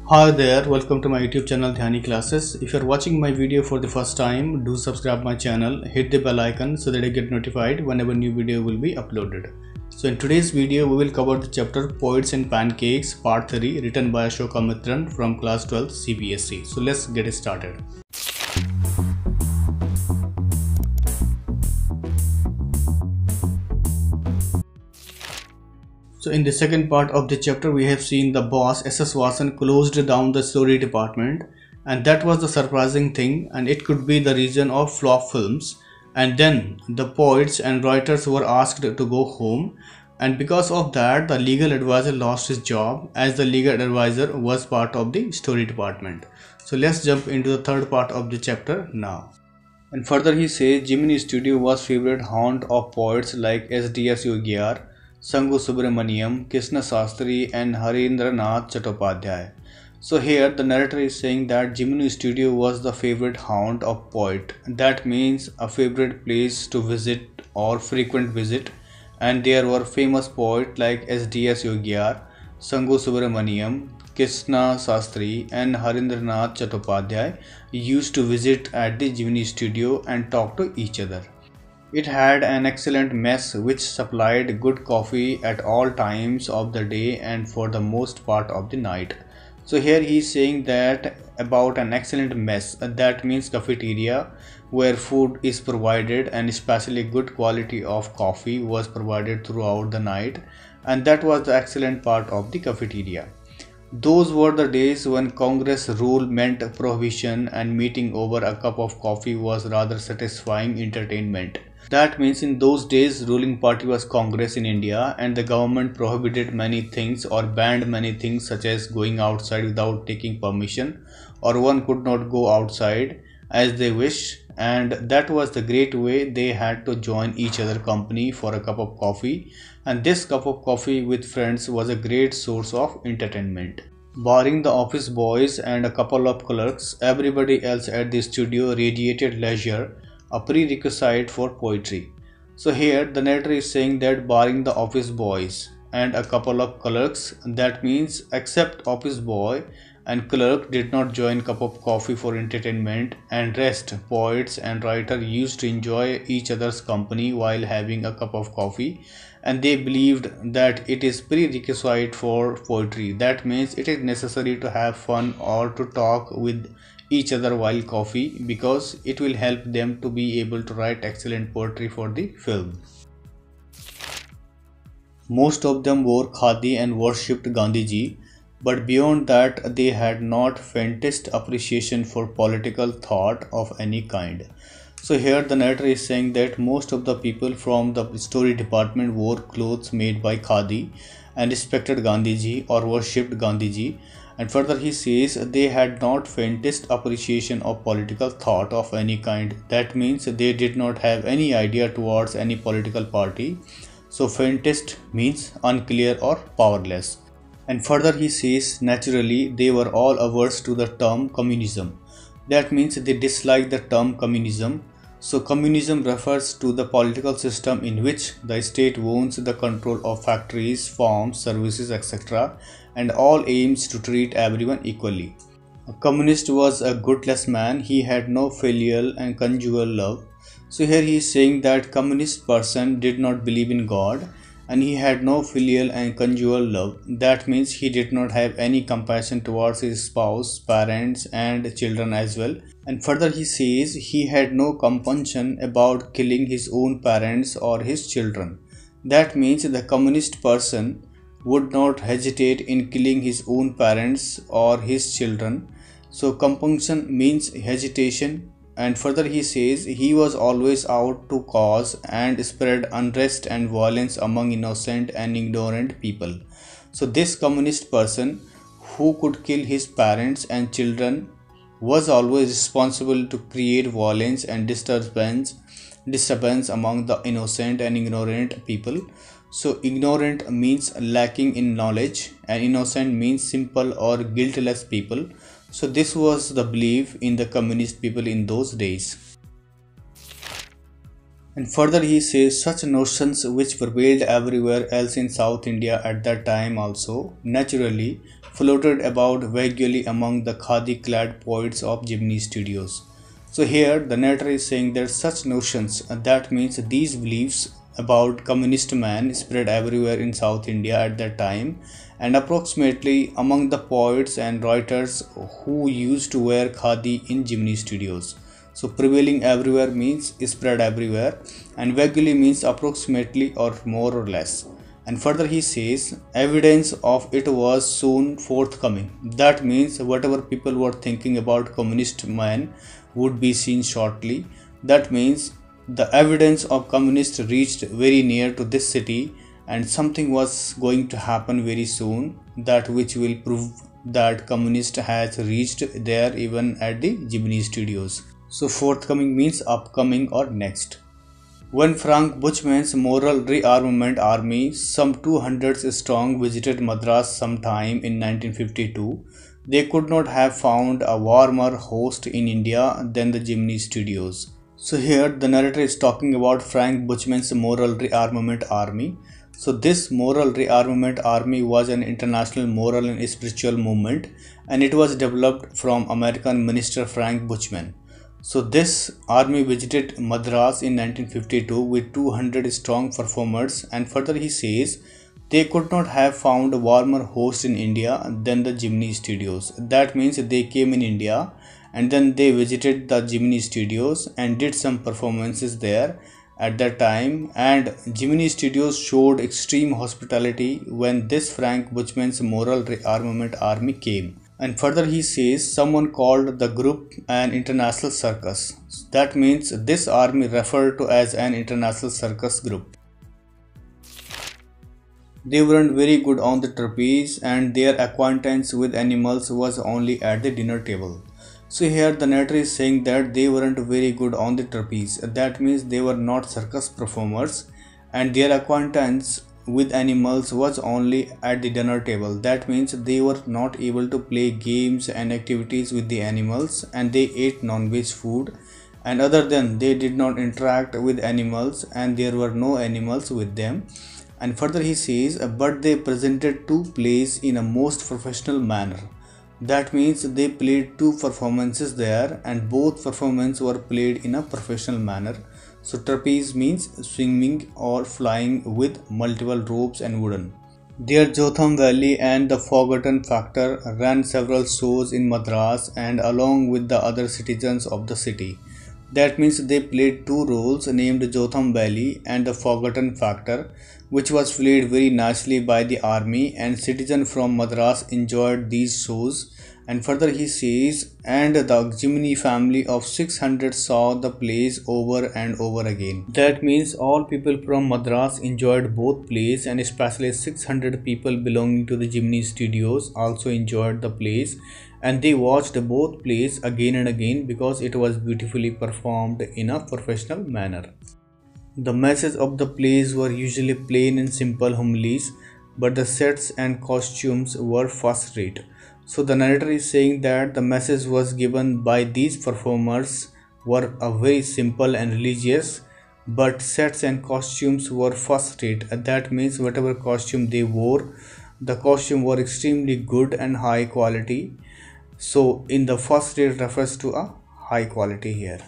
Hi there, welcome to my YouTube channel Dhyani Classes. If you're watching my video for the first time, do subscribe my channel, hit the bell icon so that I get notified whenever new video will be uploaded. So in today's video, we will cover the chapter Poets and Pancakes Part 3 written by Ashoka Mitran from class 12 CBSE. So let's get started. So in the second part of the chapter, we have seen the boss SS Wassen closed down the story department, and that was the surprising thing, and it could be the reason of flop films. And then the poets and writers were asked to go home, and because of that the legal advisor lost his job, as the legal advisor was part of the story department. So let's jump into the third part of the chapter now. And further he says Jiminy Studio was favorite haunt of poets like SDS Yogyar, Sangu Subramaniam, Krishna Sastri and Harindranath Chattopadhyay. So here the narrator is saying that Jiminy Studio was the favorite haunt of poet. That means a favorite place to visit or frequent visit, and there were famous poets like SDS Yogyar, Sangu Subramaniam, Krishna Sastri and Harindranath Chattopadhyay used to visit at the Jiminy Studio and talk to each other. It had an excellent mess which supplied good coffee at all times of the day and for the most part of the night. So here he is saying that about an excellent mess, that means cafeteria where food is provided and especially good quality of coffee was provided throughout the night, and that was the excellent part of the cafeteria. Those were the days when Congress rule meant prohibition and meeting over a cup of coffee was rather satisfying entertainment. That means in those days ruling party was Congress in India, and the government prohibited many things or banned many things such as going outside without taking permission, or one could not go outside as they wish, and that was the great way they had to join each other company for a cup of coffee, and this cup of coffee with friends was a great source of entertainment. Barring the office boys and a couple of clerks, everybody else at the studio radiated leisure, a prerequisite for poetry. So here the narrator is saying that barring the office boys and a couple of clerks, that means except office boy and clerk did not join cup of coffee for entertainment, and rest poets and writer used to enjoy each other's company while having a cup of coffee, and they believed that it is prerequisite for poetry. That means it is necessary to have fun or to talk with each other while coffee, because it will help them to be able to write excellent poetry for the film. Most of them wore khadi and worshipped Gandhiji, but beyond that they had not faintest appreciation for political thought of any kind. So here the narrator is saying that most of the people from the story department wore clothes made by khadi and respected Gandhiji or worshipped Gandhiji, and further he says they had not faintest appreciation of political thought of any kind. That means they did not have any idea towards any political party. So faintest means unclear or powerless. And further he says naturally they were all averse to the term communism. That means they dislike the term communism. So communism refers to the political system in which the state owns the control of factories, farms, services, etc., and all aims to treat everyone equally. A communist was a godless man. He had no filial and conjugal love. So here he is saying that communist person did not believe in God, and he had no filial and conjugal love. That means he did not have any compassion towards his spouse, parents and children as well. And further he says he had no compunction about killing his own parents or his children. That means the communist person would not hesitate in killing his own parents or his children. So compunction means hesitation. And further he says he was always out to cause and spread unrest and violence among innocent and ignorant people. So this communist person who could kill his parents and children was always responsible to create violence and disturbance among the innocent and ignorant people. So ignorant means lacking in knowledge and innocent means simple or guiltless people. So this was the belief in the communist people in those days. And further he says such notions which prevailed everywhere else in South India at that time also naturally floated about vaguely among the khadi clad poets of Jimny studios. So here the narrator is saying that such notions, that means these beliefs about communist man spread everywhere in South India at that time, and approximately among the poets and writers who used to wear khadi in Jimny studios. So prevailing everywhere means spread everywhere, and vaguely means approximately or more or less. And further he says evidence of it was soon forthcoming. That means whatever people were thinking about communist man would be seen shortly. That means the evidence of communist reached very near to this city, and something was going to happen very soon, that which will prove that communist has reached there even at the Jimny studios. So forthcoming means upcoming or next. When Frank Buchmann's moral rearmament army, some 200 strong, visited Madras sometime in 1952, they could not have found a warmer host in India than the Jimny studios. So here the narrator is talking about Frank Buchmann's moral rearmament army. So this moral rearmament army was an international moral and spiritual movement, and it was developed from American Minister Frank Buchmann. So this army visited Madras in 1952 with 200 strong performers, and further he says they could not have found a warmer host in India than the Jimny studios. That means they came in India and then they visited the Jimny studios and did some performances there at that time, and Jimny studios showed extreme hospitality when this Frank Buchmann's moral rearmament army came. And further he says someone called the group an international circus. That means this army referred to as an international circus group. They weren't very good on the trapeze, and their acquaintance with animals was only at the dinner table. So here the narrator is saying that they weren't very good on the trapeze. That means they were not circus performers, and their acquaintance with animals was only at the dinner table. That means they were not able to play games and activities with the animals, and they ate non-veg food, and other than they did not interact with animals, and there were no animals with them. And further he says but they presented two plays in a most professional manner. That means they played two performances there, and both performances were played in a professional manner. So trapeze means swimming or flying with multiple ropes and wooden. Their Jotham Valley and the Forgotten Factor ran several shows in Madras and along with the other citizens of the city. That means they played two roles named Jotham Valley and the Forgotten Factor, which was played very nicely by the army, and citizens from Madras enjoyed these shows. And further he says, and the Jimny family of 600 saw the plays over and over again. That means all people from Madras enjoyed both plays, and especially 600 people belonging to the Jimny studios also enjoyed the plays, and they watched both plays again and again because it was beautifully performed in a professional manner. The messages of the plays were usually plain and simple homilies, but the sets and costumes were first rate. So the narrator is saying that the message was given by these performers were a very simple and religious, but sets and costumes were first rate. That means whatever costume they wore, the costume were extremely good and high quality. So in the first rate refers to a high quality here.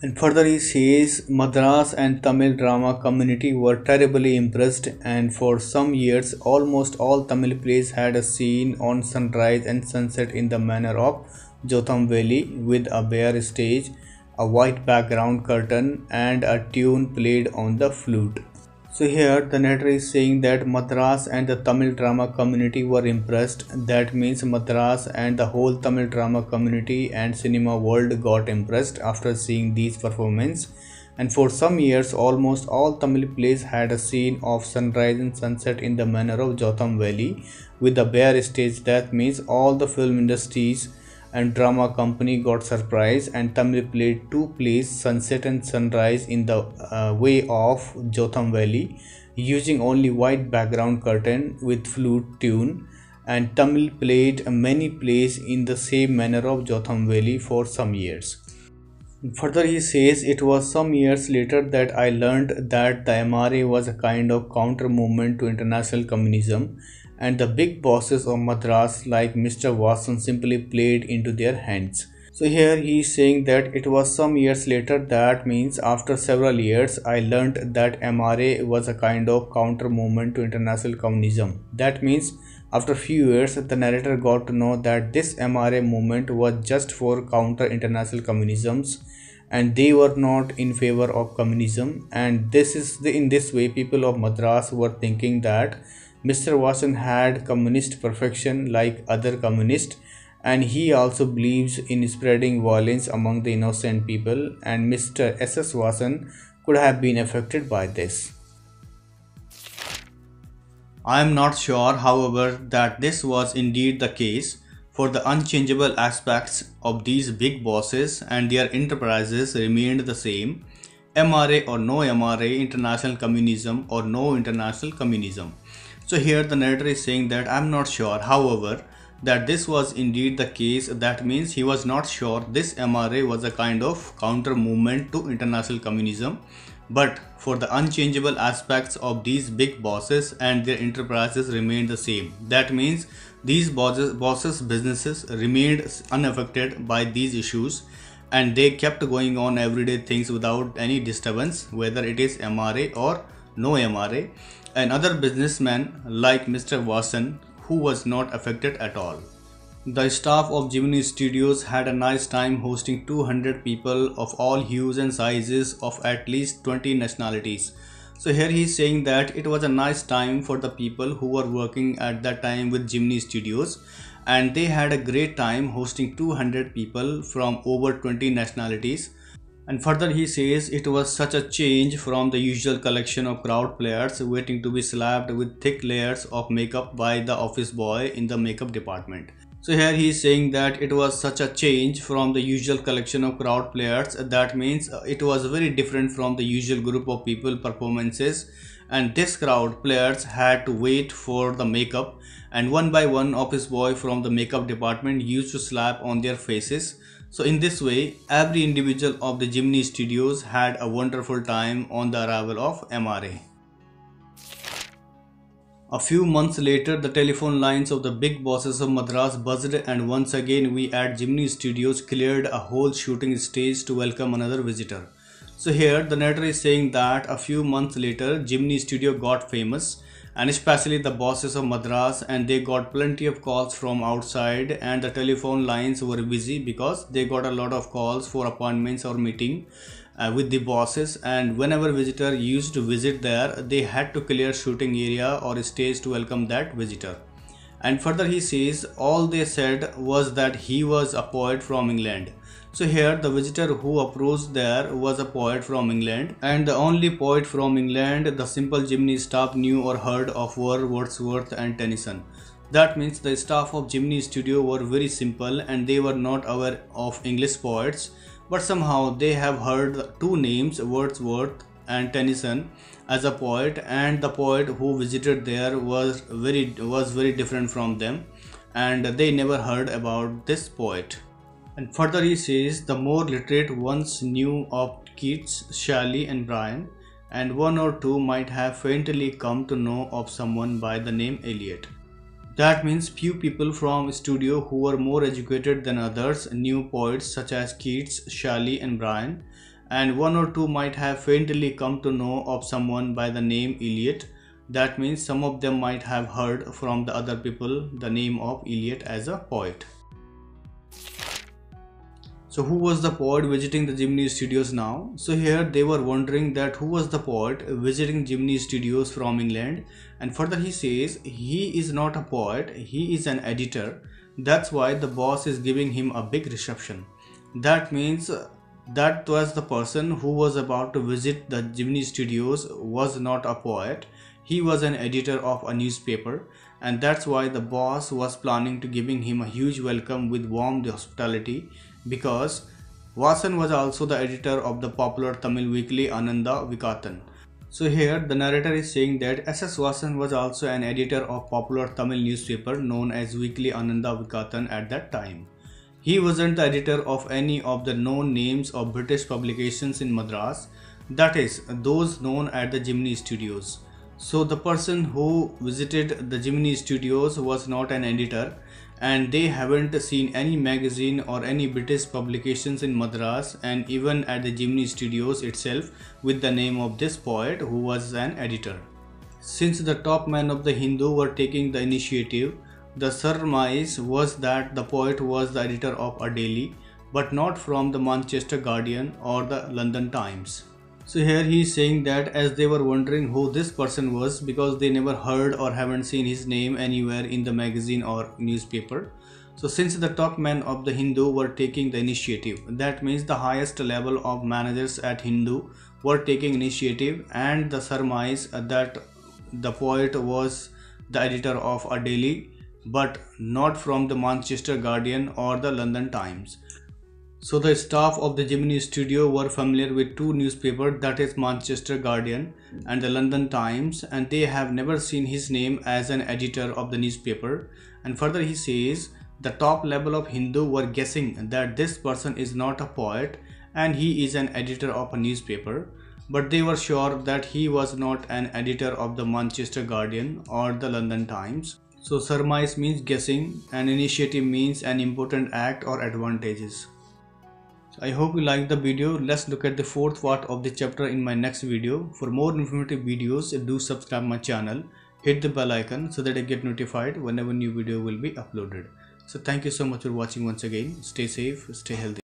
And further he says Madras and Tamil drama community were terribly impressed, and for some years almost all Tamil plays had a scene on sunrise and sunset in the manner of Jotham Valley, with a bare stage, a white background curtain, and a tune played on the flute. So here the narrator is saying that Madras and the Tamil drama community were impressed. That means Madras and the whole Tamil drama community and cinema world got impressed after seeing these performances. And for some years almost all Tamil plays had a scene of sunrise and sunset in the manner of Jotham Valley with a bare stage. That means all the film industries and drama company got surprised, and Tamil played two plays, Sunset and Sunrise, in the way of Jotham Valley, using only white background curtain with flute tune, and Tamil played many plays in the same manner of Jotham Valley for some years. Further, he says it was some years later that I learned that the MRA was a kind of counter movement to international communism, and the big bosses of Madras like Mr. Wassen simply played into their hands. So here he is saying that it was some years later, that means after several years, I learned that MRA was a kind of counter movement to international communism. That means after few years, the narrator got to know that this MRA movement was just for counter international communisms, and they were not in favor of communism. And in this way people of Madras were thinking that Mr. Wassen had communist perfection like other communists, and he also believes in spreading violence among the innocent people, and Mr. S.S. Wassen could have been affected by this. I am not sure, however, that this was indeed the case, for the unchangeable aspects of these big bosses and their enterprises remained the same: MRA or no MRA, international communism or no international communism. So here the narrator is saying that I am not sure, however, that this was indeed the case. That means he was not sure this MRA was a kind of counter movement to international communism, but for the unchangeable aspects of these big bosses and their enterprises remained the same. That means these bosses businesses remained unaffected by these issues, and they kept going on everyday things without any disturbance, whether it is MRA or no MRA. And other businessmen like Mr. Wassen, who was not affected at all. The staff of Gemini Studios had a nice time hosting 200 people of all hues and sizes of at least 20 nationalities. So here he is saying that it was a nice time for the people who were working at that time with Gemini Studios, and they had a great time hosting 200 people from over 20 nationalities. And further he says it was such a change from the usual collection of crowd players waiting to be slapped with thick layers of makeup by the office boy in the makeup department. So here he is saying that it was such a change from the usual collection of crowd players. That means it was very different from the usual group of people performances, and this crowd players had to wait for the makeup, and one by one office boy from the makeup department used to slap on their faces. So in this way every individual of the Gemini Studios had a wonderful time on the arrival of MRA. A few months later, the telephone lines of the big bosses of Madras buzzed, and once again we at Gemini Studios cleared a whole shooting stage to welcome another visitor. So here the narrator is saying that a few months later Gemini Studio got famous, and especially the bosses of Madras, and they got plenty of calls from outside, and the telephone lines were busy because they got a lot of calls for appointments or meeting with the bosses. And whenever visitor used to visit there, they had to clear shooting area or stage to welcome that visitor. And further he says all they said was that he was a poet from England. So here the visitor who approached there was a poet from England, and the only poet from England the simple Gemini staff knew or heard of were Wordsworth and Tennyson. That means the staff of Gemini Studio were very simple and they were not aware of English poets, but somehow they have heard two names, Wordsworth and Tennyson, as a poet, and the poet who visited there was very different from them, and they never heard about this poet. And further he says the more literate ones knew of Keats, Shelley and Bryan, and one or two might have faintly come to know of someone by the name Eliot. That means few people from studio who were more educated than others knew poets such as Keats, Shelley and Bryan, and one or two might have faintly come to know of someone by the name Eliot. That means some of them might have heard from the other people the name of Eliot as a poet. So who was the poet visiting the Gemini Studios now? So here they were wondering that who was the poet visiting Gemini Studios from England, and further he says he is not a poet, he is an editor. That's why the boss is giving him a big reception. That means that was the person who was about to visit the Gemini Studios was not a poet, he was an editor of a newspaper, and that's why the boss was planning to giving him a huge welcome with warm hospitality, because Wassen was also the editor of the popular Tamil weekly Ananda Vikatan. So here the narrator is saying that S.S. Wassen was also an editor of popular Tamil newspaper known as Weekly Ananda Vikatan at that time. He wasn't the editor of any of the known names of British publications in Madras, that is, those known at the Gemini Studios. So the person who visited the Gemini Studios was not an editor, and they haven't seen any magazine or any British publications in Madras and even at the Gemini Studios itself with the name of this poet who was an editor. Since the top men of the Hindu were taking the initiative, the surmise was that the poet was the editor of a daily, but not from the Manchester Guardian or the London Times. So here he is saying that as they were wondering who this person was because they never heard or haven't seen his name anywhere in the magazine or newspaper. So since the top men of the Hindu were taking the initiative, that means the highest level of managers at Hindu were taking initiative, and the surmise that the poet was the editor of a daily but not from the Manchester Guardian or the London Times. So the staff of the Gemini Studio were familiar with two newspapers, that is Manchester Guardian and the London Times, and they have never seen his name as an editor of the newspaper. And further he says the top level of Hindu were guessing that this person is not a poet and he is an editor of a newspaper, but they were sure that he was not an editor of the Manchester Guardian or the London Times. So surmise means guessing and initiative means an important act or advantages. So I hope you liked the video. Let's look at the fourth part of the chapter in my next video. For more informative videos, do subscribe my channel, hit the bell icon so that I get notified whenever new video will be uploaded. So thank you so much for watching once again. Stay safe, stay healthy.